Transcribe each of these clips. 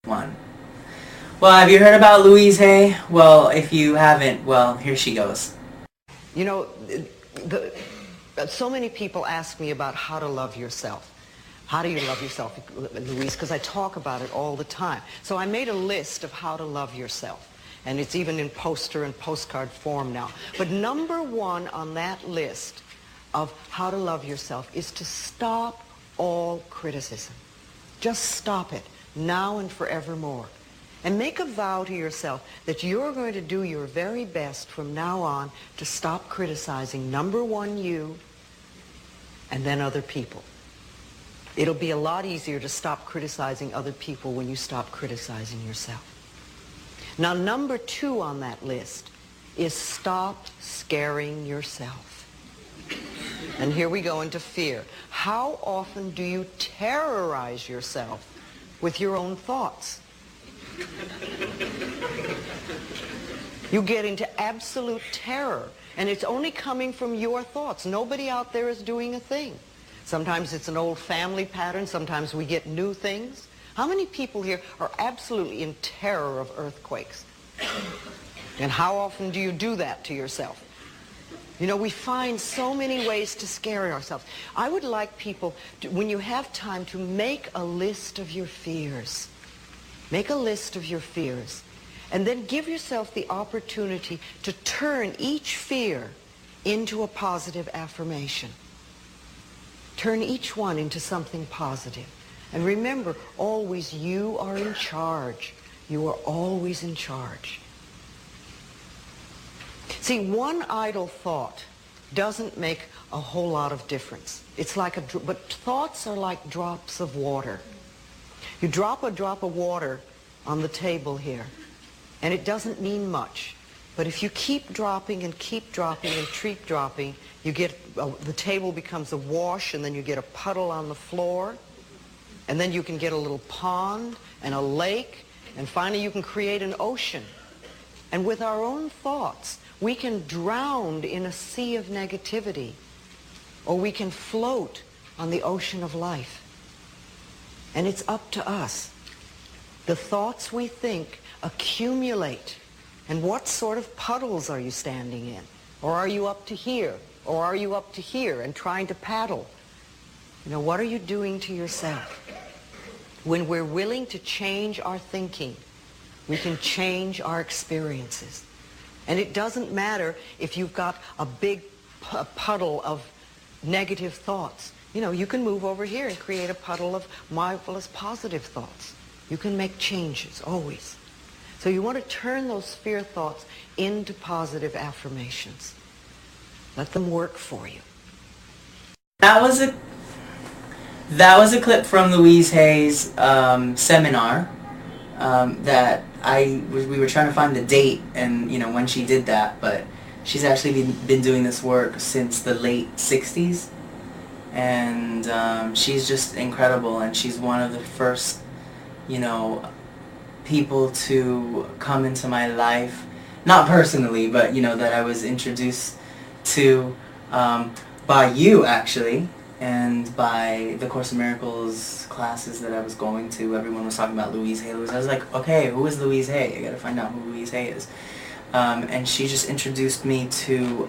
One. Well, have you heard about Louise Hay? Well, if you haven't, well, here she goes. You know, so many people ask me about how to love yourself. How do you love yourself, Louise? Because I talk about it all the time. So I made a list of how to love yourself. And it's even in poster and postcard form now. But number one on that list of how to love yourself is to stop all criticism. Just stop it, now and forevermore. And make a vow to yourself that you're going to do your very best from now on to stop criticizing, number one, you, and then other people. It'll be a lot easier to stop criticizing other people when you stop criticizing yourself. Now, number two on that list is stop scaring yourself. And here we go into fear. How often do you terrorize yourself with your own thoughts? You get into absolute terror, and it's only coming from your thoughts. Nobody out there is doing a thing. Sometimes it's an old family pattern. Sometimes we get new things. How many people here are absolutely in terror of earthquakes? And how often do you do that to yourself? You know, we find so many ways to scare ourselves. I would like people, when you have time, to make a list of your fears. Make a list of your fears. And then give yourself the opportunity to turn each fear into a positive affirmation. Turn each one into something positive. And remember, always you are in charge. You are always in charge. See, one idle thought doesn't make a whole lot of difference. It's like but thoughts are like drops of water. You drop a drop of water on the table here, and it doesn't mean much. But if you keep dropping and keep dropping and keep dropping, you get, the table becomes a wash, and then you get a puddle on the floor, and then you can get a little pond and a lake, and finally you can create an ocean. And with our own thoughts, we can drown in a sea of negativity, or we can float on the ocean of life. And it's up to us. The thoughts we think accumulate. And what sort of puddles are you standing in? Or are you up to here? Or are you up to here and trying to paddle? You know, what are you doing to yourself? When we're willing to change our thinking, we can change our experiences. And it doesn't matter if you've got a big puddle of negative thoughts. You know, you can move over here and create a puddle of marvelous positive thoughts. You can make changes, always. So you want to turn those fear thoughts into positive affirmations. Let them work for you. That was a clip from Louise Hay's seminar that we were trying to find the date and, you know, when she did that, but she's actually been doing this work since the late 60s, and she's just incredible, and she's one of the first, you know, people to come into my life, not personally, but, you know, that I was introduced to by you, actually, and by the Course in Miracles classes that I was going to. Everyone was talking about Louise Hay. I was like, okay, who is Louise Hay? I gotta find out who Louise Hay is. And she just introduced me to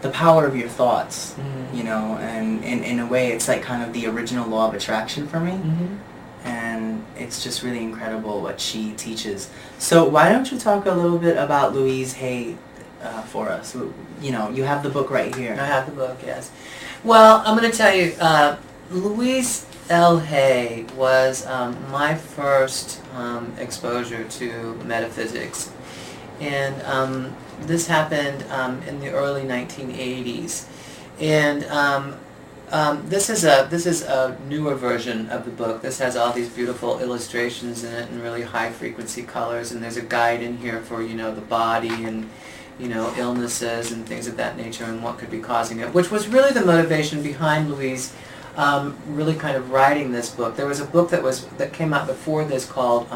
the power of your thoughts, you know, and in a way it's like kind of the original law of attraction for me. And it's just really incredible what she teaches. So why don't you talk a little bit about Louise Hay for us? You know, you have the book right here. I have the book, yes. Well, I'm going to tell you, Louise L. Hay was my first exposure to metaphysics. And this happened in the early 1980s. And this is a newer version of the book. This has all these beautiful illustrations in it and really high frequency colors, and there's a guide in here for, you know, the body and, you know, illnesses and things of that nature and what could be causing it, which was really the motivation behind Louise really kind of writing this book. There was a book that came out before this called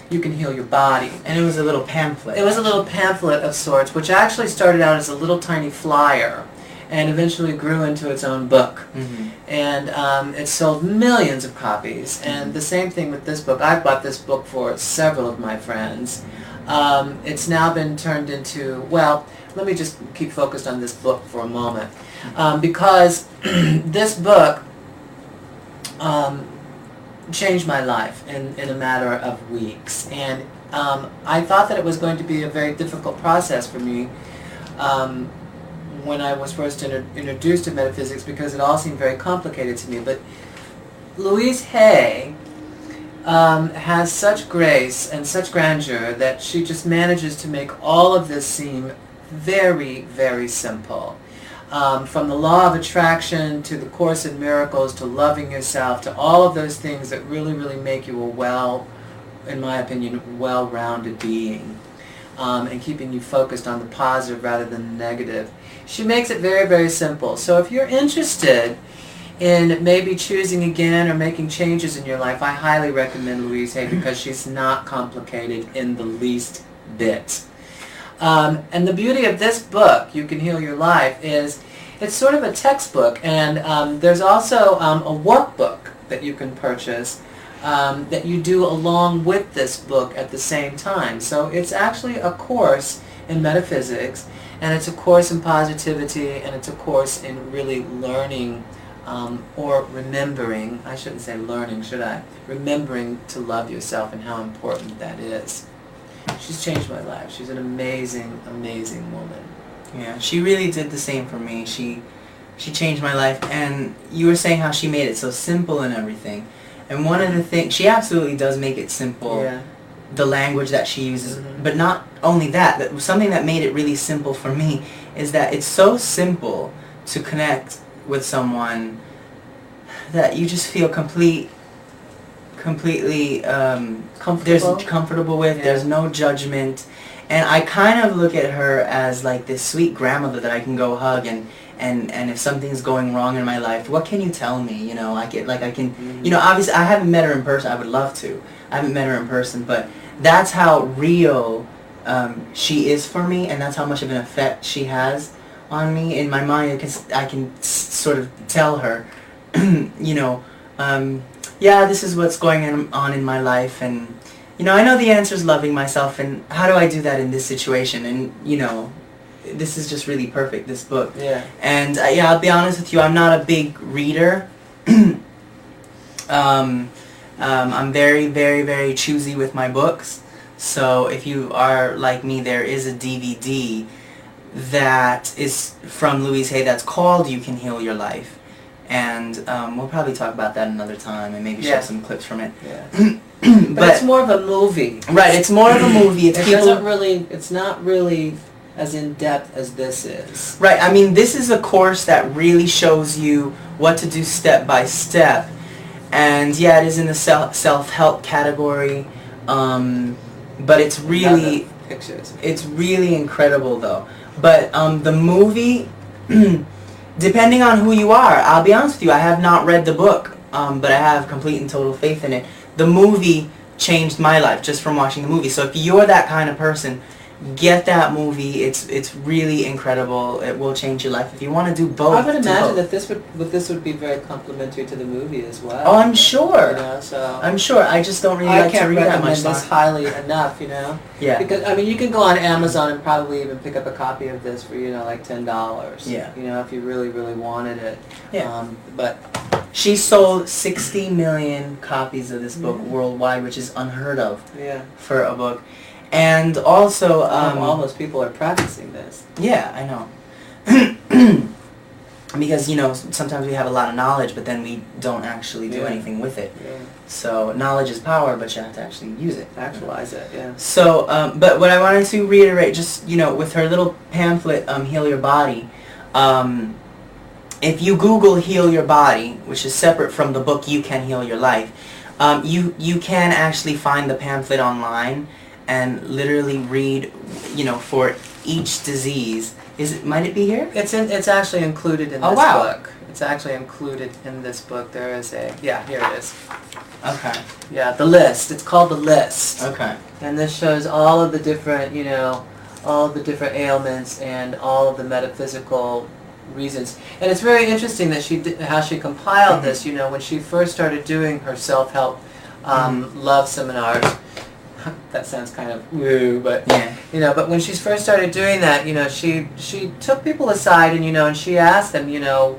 You Can Heal Your Body. And it was a little pamphlet. It was a little pamphlet of sorts, which actually started out as a little tiny flyer. and eventually grew into its own book. Mm-hmm. And it sold millions of copies. And the same thing with this book. I bought this book for several of my friends. It's now been turned into, well, let me just keep focused on this book for a moment. Because this book changed my life in a matter of weeks. And I thought that it was going to be a very difficult process for me when I was first introduced to metaphysics, because it all seemed very complicated to me. But Louise Hay has such grace and such grandeur that she just manages to make all of this seem very, very simple. From the law of attraction to the Course in Miracles to loving yourself to all of those things that really, really make you a in my opinion, well-rounded being, and keeping you focused on the positive rather than the negative. She makes it very, very simple. So if you're interested in maybe choosing again or making changes in your life, I highly recommend Louise Hay, because she's not complicated in the least bit. And the beauty of this book, You Can Heal Your Life, is it's sort of a textbook, and there's also a workbook that you can purchase that you do along with this book at the same time. So it's actually a course in metaphysics, and it's a course in positivity, and it's a course in really learning or remembering, I shouldn't say learning, should I? Remembering to love yourself and how important that is. She's changed my life. She's an amazing, amazing woman. Yeah, she really did the same for me. She changed my life, and you were saying how she made it so simple and everything. And one of the things, she absolutely does make it simple, Yeah. the language that she uses. But not only that, something that made it really simple for me is that it's so simple to connect with someone that you just feel completely comfortable with. Yeah. There's no judgment, and I kind of look at her as like this sweet grandmother that I can go hug, and if something's going wrong in my life, what can you tell me? You know, you know, obviously I haven't met her in person. I would love to. I haven't met her in person, but that's how real she is for me, and that's how much of an effect she has on me. In my mind, I can sort of tell her, you know, yeah, this is what's going on in my life, and you know, I know the answer is loving myself, and how do I do that in this situation? And you know, this is just really perfect, this book. Yeah. And yeah, I'll be honest with you, I'm not a big reader. I'm very, very, very choosy with my books. So if you are like me, there is a DVD that is from Louise Hay that's called You Can Heal Your Life. And we'll probably talk about that another time and maybe show some clips from it. Yeah. But it's more of a movie. Right, it's more of a movie. It's not really as in-depth as this is. Right, I mean, this is a course that really shows you what to do step by step. And yeah, it is in the self-help category. But it's really... pictures. It's really incredible, though. But the movie... Depending on who you are, I'll be honest with you, I have not read the book, but I have complete and total faith in it. The movie changed my life just from watching the movie. So if you're that kind of person, get that movie. It's really incredible. It will change your life. If you want to do both, I would imagine that this would be very complimentary to the movie as well. Oh, I'm sure. You know, so I'm sure. I just don't really like to read that much. I can't recommend this highly enough, you know. Yeah. Because I mean, you can go on Amazon and probably even pick up a copy of this for like $10. Yeah. You know, if you really, really wanted it. Yeah. But she sold 60 million copies of this book worldwide, which is unheard of for a book. And also... all those people are practicing this. Yeah, I know. Because, you know, sometimes we have a lot of knowledge, but then we don't actually do anything with it. Yeah. So, knowledge is power, but you have to actually use it. Actualize it, yeah. So, but what I wanted to reiterate, just, you know, with her little pamphlet, Heal Your Body, if you Google Heal Your Body, which is separate from the book You Can Heal Your Life, you can actually find the pamphlet online and literally read, you know, for each disease. Might it be here? It's actually included in this book. It's actually included in this book. There is here it is. Okay. Yeah, the list. It's called the list. Okay. And this shows all of the different, you know, all of the different ailments and all of the metaphysical reasons. And it's very interesting that how she compiled this. You know, when she first started doing her self-help love seminars. That sounds kind of woo, but Yeah. you know. But when she first started doing that, you know, she took people aside and, you know, and she asked them, you know,